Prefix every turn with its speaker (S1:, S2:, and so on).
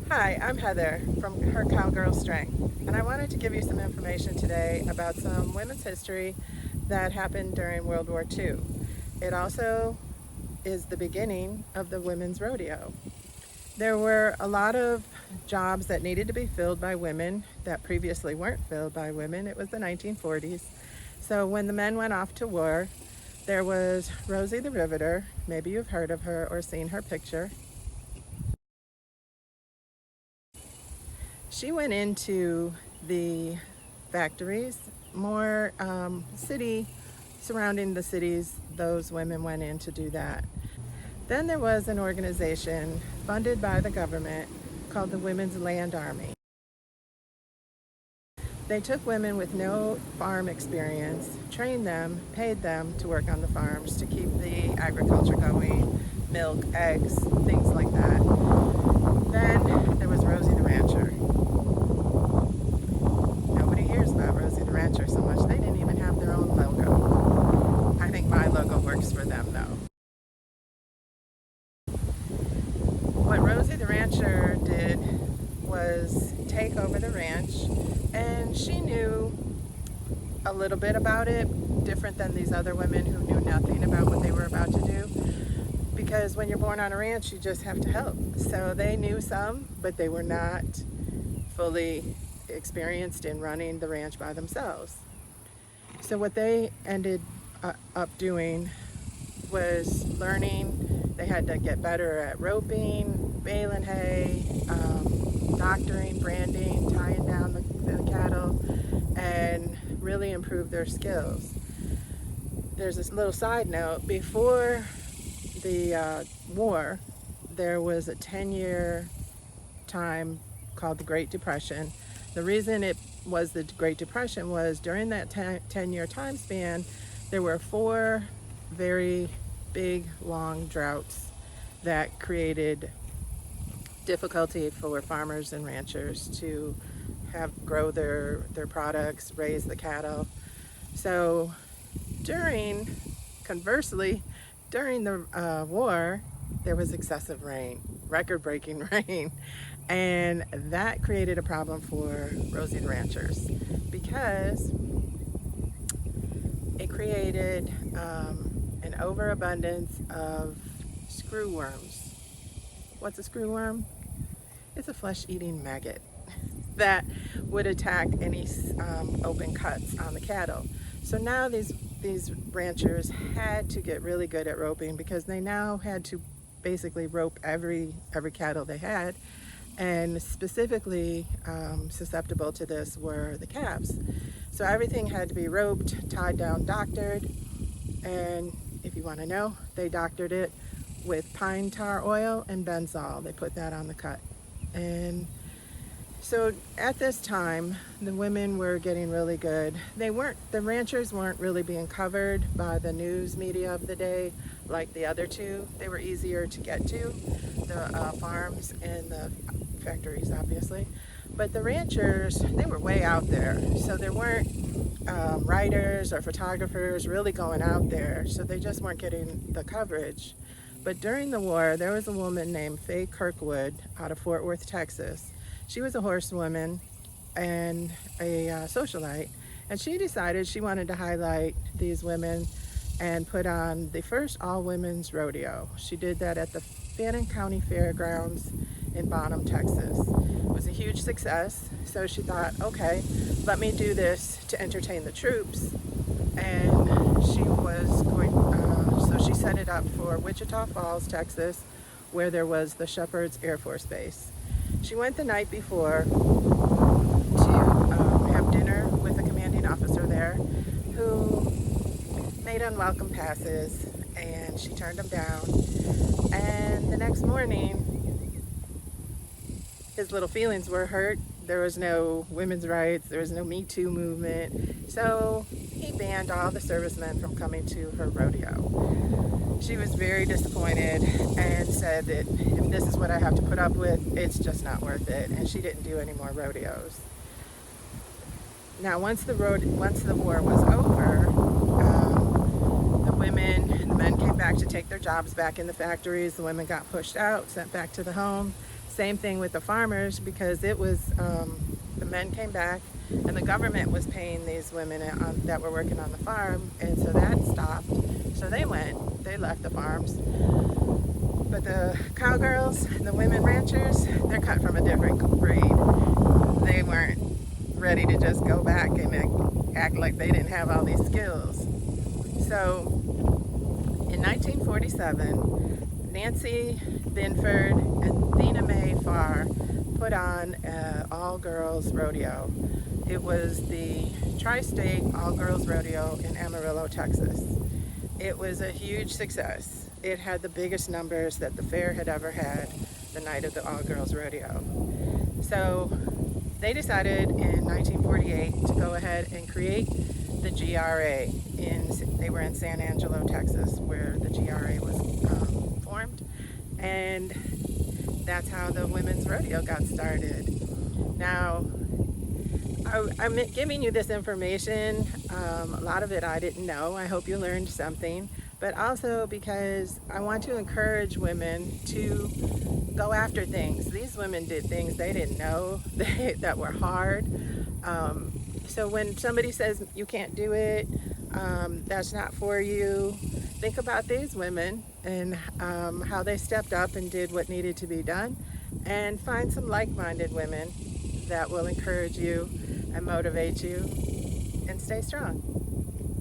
S1: Hi, I'm Heather from Her Cowgirl Strength, and I wanted to give you some information today about some women's history that happened during World War II. It also is the beginning of the women's rodeo. There were a lot of jobs that needed to be filled by women that previously weren't filled by women. It was the 1940s. So when the men went off to war, there was Rosie the Riveter. Maybe you've heard of her or seen her picture. She went into the factories, more city, surrounding the cities, those women went in to do that. Then there was an organization funded by the government called the Women's Land Army. They took women with no farm experience, trained them, paid them to work on the farms to keep the agriculture going, milk, eggs, things like that. Then there was Rosie the Rancher. Nobody hears about Rosie the Rancher so much. They didn't even have their own logo. I think my logo works for them though. What Rosie the Rancher did was take over the ranch, and she knew a little bit about it, different than these other women who knew nothing about what they were about to do. Because when you're born on a ranch, you just have to help. So they knew some, but they were not fully experienced in running the ranch by themselves. So what they ended up doing was learning. They had to get better at roping, baling hay, doctoring, branding, tying down the cattle, and really improve their skills. There's this little side note. Before the war, there was a 10-year time called the Great Depression. The reason it was the Great Depression was during that 10-year time span, there were 4 very big, long droughts that created difficulty for farmers and ranchers to grow their products, raise the cattle. So conversely, during the war, there was excessive rain, record-breaking rain, and that created a problem for Rosie the Ranchers because it created an overabundance of screwworms. What's a screwworm? It's a flesh-eating maggot that would attack any open cuts on the cattle. So now these ranchers had to get really good at roping because they now had to basically rope every cattle they had, and specifically susceptible to this were the calves. So everything had to be roped, tied down, doctored, and if you want to know, they doctored it with pine tar oil and benzol. They put that on the cut. And so at this time, the women were getting really good. The ranchers weren't really being covered by the news media of the day like the other two. They were easier to get to, the farms and the factories, obviously. But the ranchers, they were way out there. So there weren't writers or photographers really going out there. So they just weren't getting the coverage. But during the war, there was a woman named Faye Kirkwood out of Fort Worth, Texas. She was a horsewoman and a socialite, and she decided she wanted to highlight these women and put on the first all-women's rodeo. She did that at the Fannin County Fairgrounds in Bonham, Texas. It was a huge success, so she thought, okay, let me do this to entertain the troops. And so she set it up for Wichita Falls, Texas, where there was the Shepherd's Air Force Base. She went the night before to have dinner with a commanding officer there who made unwelcome passes, and she turned him down. And the next morning, his little feelings were hurt. There was no women's rights, there was no Me Too movement, so he banned all the servicemen from coming to her rodeo. She was very disappointed and said that if this is what I have to put up with, it's just not worth it, and she didn't do any more rodeos. Now, once the war was over, the men came back to take their jobs back in the factories. The women got pushed out, sent back to the home. Same thing with the farmers, because it was the men came back and the government was paying these women that were working on the farm, and so that stopped. So they left the farms. But the cowgirls, the women ranchers, they're cut from a different breed. They weren't ready to just go back and act like they didn't have all these skills. So in 1947, Nancy Binford and Thena Mae Farr put on an all-girls rodeo. It was the tri-state all-girls rodeo in Amarillo, Texas. It was a huge success. It had the biggest numbers that the fair had ever had the night of the all-girls rodeo. So they decided in 1948 to go ahead and create the GRA. They were in San Angelo, Texas, where the GRA was formed, and that's how the women's rodeo got started. Now, I'm giving you this information. A lot of it I didn't know. I hope you learned something, but also because I want to encourage women to go after things. These women did things they didn't know that were hard. So when somebody says you can't do it, that's not for you, think about these women and how they stepped up and did what needed to be done, and find some like-minded women that will encourage you and motivate you, and stay strong.